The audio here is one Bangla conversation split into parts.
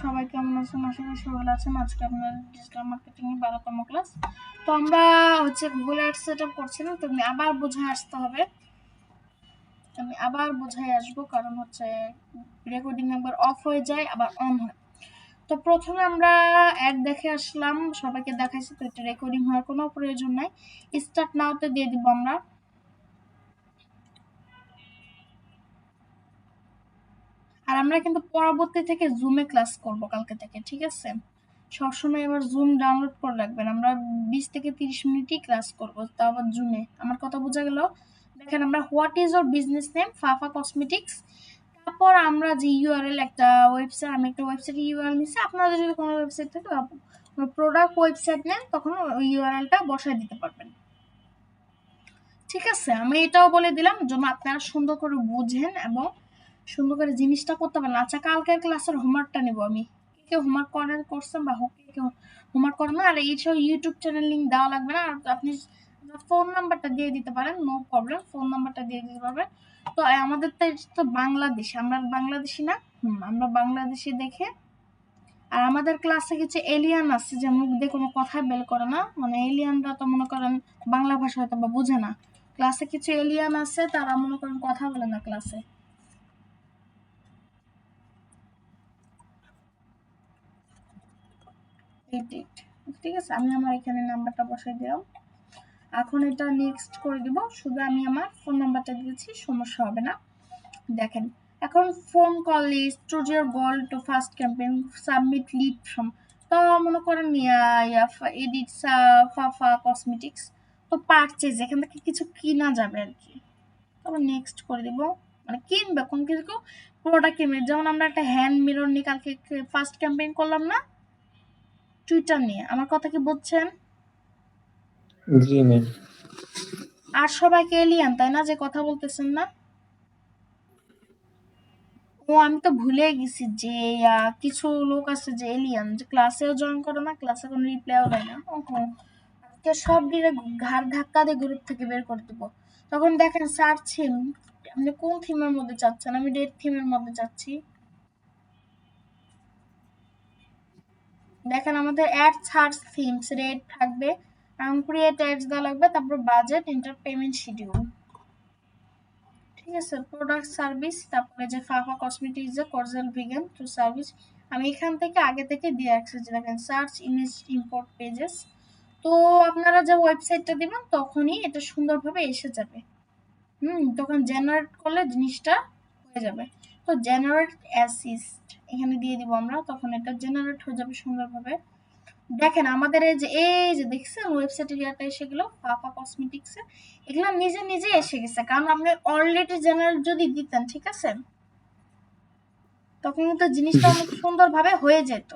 সবাই কেমন আছেন? আশা করি সবাই ভালো আছেন। আজকে আপনার ডিজিটাল মার্কেটিং এর 12তম ক্লাস। তো আমরা গুগল অ্যাডস সেটআপ করছিলাম, তো আমি আবার বুঝায় আসতে হবে। আমি আবার বুঝায় আসবো, কারণ রেকর্ডিং একবার অফ হয়ে যায় আবার অন হয়। তো প্রথমে আমরা অ্যাড দেখে আসলাম, সবাইকে দেখাইছি, তো এটা রেকর্ডিং হওয়ার কোনো প্রয়োজন নাই। স্টার্ট নাওতে দিয়ে দিব আমরা। আর আমরা কিন্তু পরবর্তী থেকে জুমে ক্লাস করব কালকে থেকে, ঠিক আছে? সবসময় এবার জুম ডাউনলোড করে রাখবেন। আমরা 20 থেকে 30 মিনিটই ক্লাস করব, তা আবার জুমে। আমার কথা বোঝা গেল? দেখেন, আমরা what is your business name, Fafa cosmetics. তারপর আমরা যে ইউআরএল, একটা ওয়েবসাইট, আমি একটা ওয়েবসাইটের ইউআরএল নিচ্ছি। আপনাদের যদি কোনো ওয়েবসাইট থাকে, কোনো প্রোডাক্ট ওয়েবসাইট নেন, তখন ওই ইউআরএলটা বসায় দিতে পারবেন, ঠিক আছে? আমি এটাও বলে দিলাম যেন আপনারা সুন্দর করে বুঝেন এবং সুন্দর করে জিনিসটা করতে পারেন। আচ্ছা, কালকের ক্লাসের হোমওয়ার্কটা নেব আমি। কেউ হোমওয়ার্ক করছেন বা কেউ হোমওয়ার্ক করেন না? আর এইসব ইউটিউব চ্যানেল লিঙ্ক দেওয়া লাগবে না। আর আপনি ফোন নাম্বারটা দিয়ে দিতে পারেন, নো প্রবলেম, ফোন নাম্বারটা দিয়ে দিতে পারবেন। তো আমাদের তো বাংলাদেশ, আমরা বাংলাদেশি না? আমরা বাংলাদেশি দেখে। আর আমাদের ক্লাসে কিছু এলিয়ান আছে যে মুখ দিয়ে কোনো কথা বের করে না, মানে এলিয়ানরা তো মনে করেন বাংলা ভাষা হয়তো বা বোঝে না। ক্লাসে কিছু এলিয়ান আছে, তারা মনে করেন কথা বলে না ক্লাসে। ঠিক আছে, আমি আমার এখানে নাম্বারটা বসাই দিলাম। এখন এটা নেক্সট করে দিব, শুধু আমি আমার ফোন নাম্বারটা দিয়েছি, সমস্যা হবে না। দেখেন, এখন phone call list, choose your goal to first campaign, submit lead from. তো মনে করেন এডিট ফাফা কসমেটিক্স, তো পারচেজ, এখান থেকে কিছু কিনা যাবে আর কি। তারপর নেক্সট করে দিব, মানে কিনবে কোন কিছু, প্রোডাক্ট কিনবে। যেমন আমরা একটা হ্যান্ড মিরর নিয়ে কালকে ফার্স্ট ক্যাম্পেইন করলাম না, টুইটার নিয়ে। আমার কথা কি বুঝছেন? জি ম্যাম। আর সবাইকে এলিয়ান, তাই না, যে কথা বলতেছেন না? ও, আমি তো ভুলে গেছি যে কিছু লোক আছে যে এলিয়ান, যে ক্লাসেও জয়েন করে না, ক্লাসে কোনো রিপ্লাইও দেয় না। ওহো, আজকে সব ডিরে ঘাড় ধাক্কা দিয়ে গ্রুপ থেকে বের করে দেবো। তখন দেখেন সার্চ থিম, আপনি কোন থিমের মধ্যে চাচ্ছেন? আমি ডেট থিমের মধ্যে চাচ্ছি। দেখেন, আমাদের অ্যাড সার্চ থিমস রেড থাকবে, এবং ক্রিয়েট অ্যাডস দেওয়া লাগবে, তারপর বাজেট, ইন্টার পেমেন্ট শিডিউল, ঠিক আছে? প্রোডাক্ট সার্ভিস, তারপরে যে ফাফা কসমেটিক্স, যে কর্জাল ভিগান টু সার্ভিস। আমি এখান থেকে আগে থেকে দিয়ে রাখছি, যে দেখেন সার্চ ইমেজ ইম্পোর্ট পেজেস। তো আপনারা যে ওয়েবসাইটটা দিবেন তখনই এটা সুন্দরভাবে এসে যাবে। তখন জেনারেট করলে জিনিসটা হয়ে যাবে। তো জেনারেট অ্যাসিস্ট এখানে দিয়ে দিব আমরা, তখন এটা জেনারেট হয়ে যাবে সুন্দরভাবে। দেখেন, আমাদের এই যে দেখছেন ওয়েবসাইটের ইয়াটা এসে গেল, পাপা কসমেটিক্স এর। এগুলো নিজে নিজে এসে গেছে, কারণ আপনি অলরেডি জেনারেল যদি দিতেন, ঠিক আছে, তখন কিন্তু জিনিসটা জি। অনেক সুন্দরভাবে হয়ে যেত।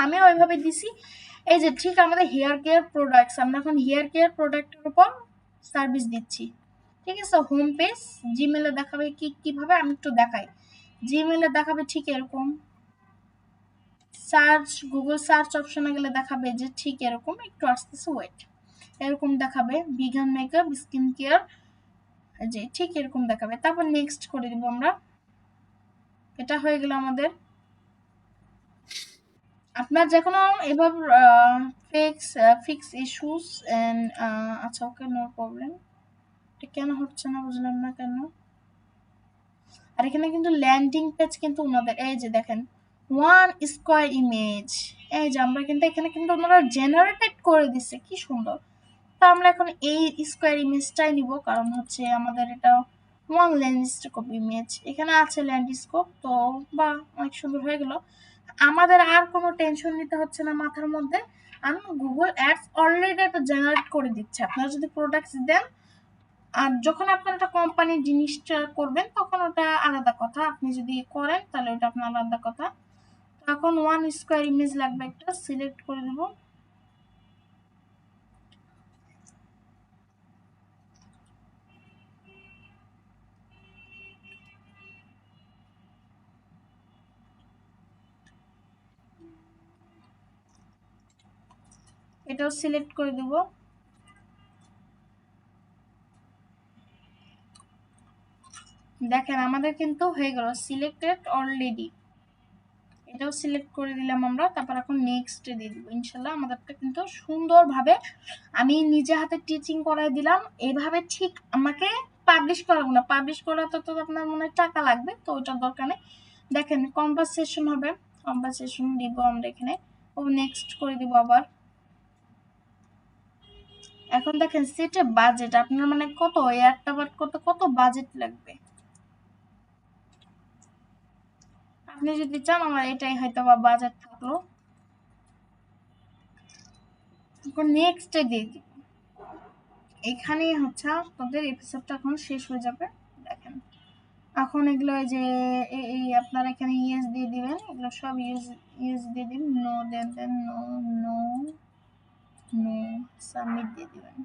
আমিও ওইভাবে দিছি। এই যে ঠিক আমাদের হেয়ার কেয়ার প্রোডাক্টস, আমরা এখন হেয়ার কেয়ার প্রোডাক্টের উপর সার্ভিস দিচ্ছি, ঠিক আছে? হোম পেজ জিমেলে দেখাবে কিভাবে, আমি একটু দেখাই। জিমেলে দেখাবে ঠিক এরকম, সার্চ গুগল সার্চ অপশনে গেলে দেখাবে যে ঠিক এরকম, একটু আসতেছে, ওয়েট, এরকম দেখাবে ভিগান মেকআপ স্কিন কেয়ার, যে ঠিক এরকম দেখাবে। তারপর নেক্সট করে দিব আমরা। এটা হয়ে গেল আমাদের। আপনার যে কোনো এভাবে ফিক্স ইস্যুস এন্ড, আচ্ছা ওকে, নো প্রবলেম। এটা কেন হচ্ছে না বুঝলাম না কেন। আর এখানে কিন্তু ল্যান্ডিং পেজ কিন্তু ওনাদের, এই যে দেখেন, ওয়ান স্কোয়ার ইমেজ, এই যে আমরা কিন্তু এখানে কিন্তু ওনারা জেনারেটেড করে দিচ্ছে, কি সুন্দর। তো আমরা এখন এই স্কোয়ার ইমেজটাই নিব, কারণ আমাদের এটা ওয়ান ল্যান্ডস্কেপ ইমেজ, এখানে আছে ল্যান্ডস্কেপ, তো বা অনেক সুন্দর হয়ে গেল। আমাদের আর কোনো টেনশন নিতে হচ্ছে না মাথার মধ্যে। আমি গুগল অ্যাডস অলরেডি এটা জেনারেট করে দিচ্ছে, আপনারা যদি প্রোডাক্টস দেন। আর যখন আপনার একটা কোম্পানির জিনিসটা করবেন তখন ওটা আলাদা কথা, আপনি যদি করেন তাহলে ওটা আপনার আলাদা কথা। এখন ওয়ান স্কোয়ার ইমেজ লাগবে, একটা সিলেক্ট করে দেব। এটাও সিলেক্ট করে দেব। দেখেন, আমাদের কিন্তু হয়ে গেল সিলেক্টেড অলরেডি। এটাও সিলেক্ট করে দিলাম আমরা। তারপর এখন নেক্সটে দিয়ে দিব। ইনশাল্লাহ আমাদেরটা কিন্তু সুন্দরভাবে আমি নিজে হাতে টিচিং করাই দিলাম। এভাবে ঠিক আমাকে পাবলিশ করাবো না, পাবলিশ করাতে তো আপনার মনে হয় টাকা লাগবে, তো ওটার দরকার নেই। দেখেন কনভারসেশন হবে, কনভারসেশন দিব আমরা এখানে, ও নেক্সট করে দিব আবার। এখন দেখেন সেটে বাজেট আপনার মানে কত, একটা বার করতে কত বাজেট লাগবে। আপনি যদি চান আমার এটাই হয়তো বা বাজেট থাকলো। এখন নেক্সটে দিয়ে দিব। এখানেই হচ্ছে আপনাদের এপিসোডটা এখন শেষ হয়ে যাবে। দেখেন এখন এগুলো যে এই আপনারা এখানে ইয়েস দিয়ে দিবেন, এগুলো সব ইয়েস ইয়েস দিয়ে দিন, নো দেন দেন নো নো নো, সাবমিট দিয়ে দিবেন।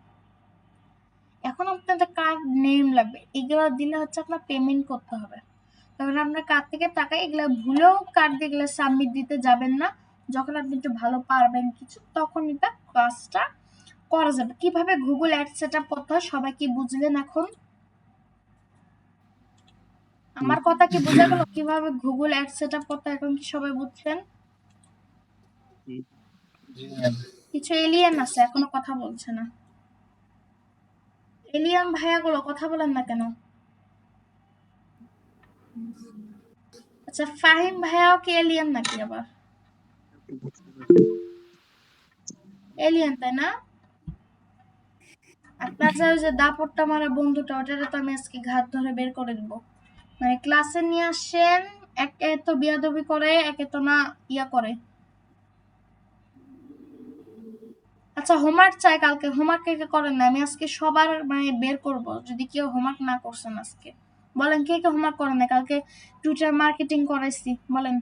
এখন আপনাদের কার্ড নেম লাগবে, এগুলো দিলে হচ্ছে আপনার পেমেন্ট করতে হবে। তখন আপনার কার্ড থেকে টাকা, এগুলো ভুলেও কার্ড দিয়ে এগুলো সাবমিট দিতে যাবেন না। যখন আপনি একটু ভালো পারবেন কিছু, তখন এটা কাজটা করা যাবে। কিভাবে গুগল অ্যাড সেট আপ করতে হয় সবাই কি বুঝলেন এখন? আমার কথা কি বোঝা গেল? কিভাবে গুগল অ্যাড সেট আপ করতে হয় এখন কি সবাই বুঝছেন? জি ম্যাম। কিছু এলিয়েন আছে এখনো কথা বলছে না। এলিয়েন ভাইয়াগুলো কথা বলেন না কেন? আচ্ছা ফাহিম ভাইয়াও কি এলিয়েন নাকি আবার? এলিয়েন তাই না? আপনার যে ওই যে দাপটটা মারা বন্ধুটা, ওটারে তো আমি আজকে ঘাত ধরে বের করে দিব। মানে ক্লাসে নিয়ে আসেন, একে তো বিয়াদবি করে, একে তো না ইয়া করে। আচ্ছা হোমওয়ার্ক চাই কালকে, হোমওয়ার্ক কে কে করেন না? আমি আজকে সবার মানে বের করব যদি কেউ হোমওয়ার্ক না করছেন আজকে। বলেন কে কে হোমওয়ার্ক করেন না? কালকে টুইটার মার্কেটিং করাইছি, বলেন।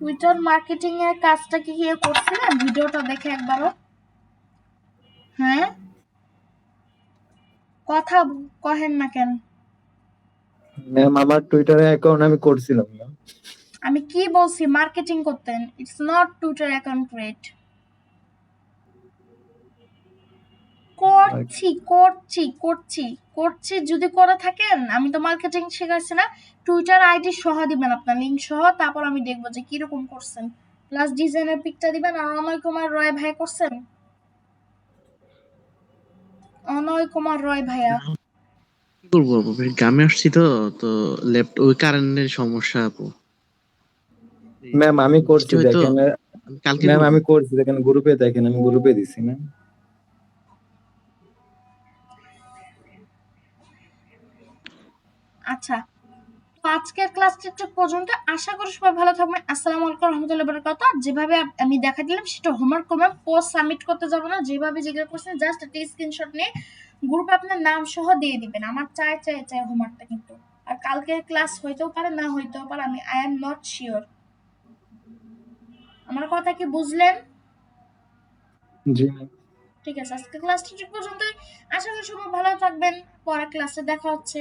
টুইটার মার্কেটিং এর কাজটা কি কেউ করছিলেন? ভিডিওটা দেখে একবারও। হ্যাঁ কথা কহেন না কেন? ম্যাম আমার টুইটারে অ্যাকাউন্ট আমি করছিলাম না। আমি কি বলছি? মার্কেটিং করতেন। It's not Twitter account create. করছি করছি করছি করছি যদি করে থাকেন, আমি তো মার্কেটিং শেখাচ্ছি না। টুইটার আইডি সহ দিবেন, আপনার লিঙ্ক সহ, তারপর আমি দেখবো যে কিরকম করছেন। প্লাস ডিজাইনের পিকটা দিবেন। আর অনয় কুমার রয় ভাই করছেন? অনয় কুমার রয় ভাইয়া কি করবো আপু, ভাই গ্রামে আসছি তো, তো ওই কারেন্টের সমস্যা আপু। ম্যাম আমি বৃষ্টি করছি হয়তো, দেখেন। আমি কালকে ম্যাম করবো। আমি করছি দেখেন, গ্রুপে দেখেন, আমি গ্রুপে দিছি ম্যাম। আচ্ছা, তো আজকের ক্লাসটা একটু পর্যন্ত। আশা করি সবাই ভালো থাকবেন। আসসালামু আলাইকুম রহমতুল্লাহ বারাকাতুহু। যেভাবে আমি দেখা দিলাম সেটা হোমওয়ার্ক করবেন, পোস্ট সাবমিট করতে যাব না। যেভাবে জিজ্ঞাসা করছেন জাস্ট একটা স্ক্রিনশট নিয়ে গ্রুপে আপনার নাম সহ দিয়ে দিবেন। আমার চাই চাই চাই হোমওয়ার্কটা কিন্তু। আর কালকের ক্লাস হইতেও পারে না হইতেও পারে, আমি আই এম নট শিওর। আমার কথা কি বুঝলেন? জি ম্যাম। ঠিক আছে, আজকে ক্লাসটা ঠিক পর্যন্তই। আশা করি সবাই ভালো থাকবেন। পরের ক্লাসে দেখা হচ্ছে।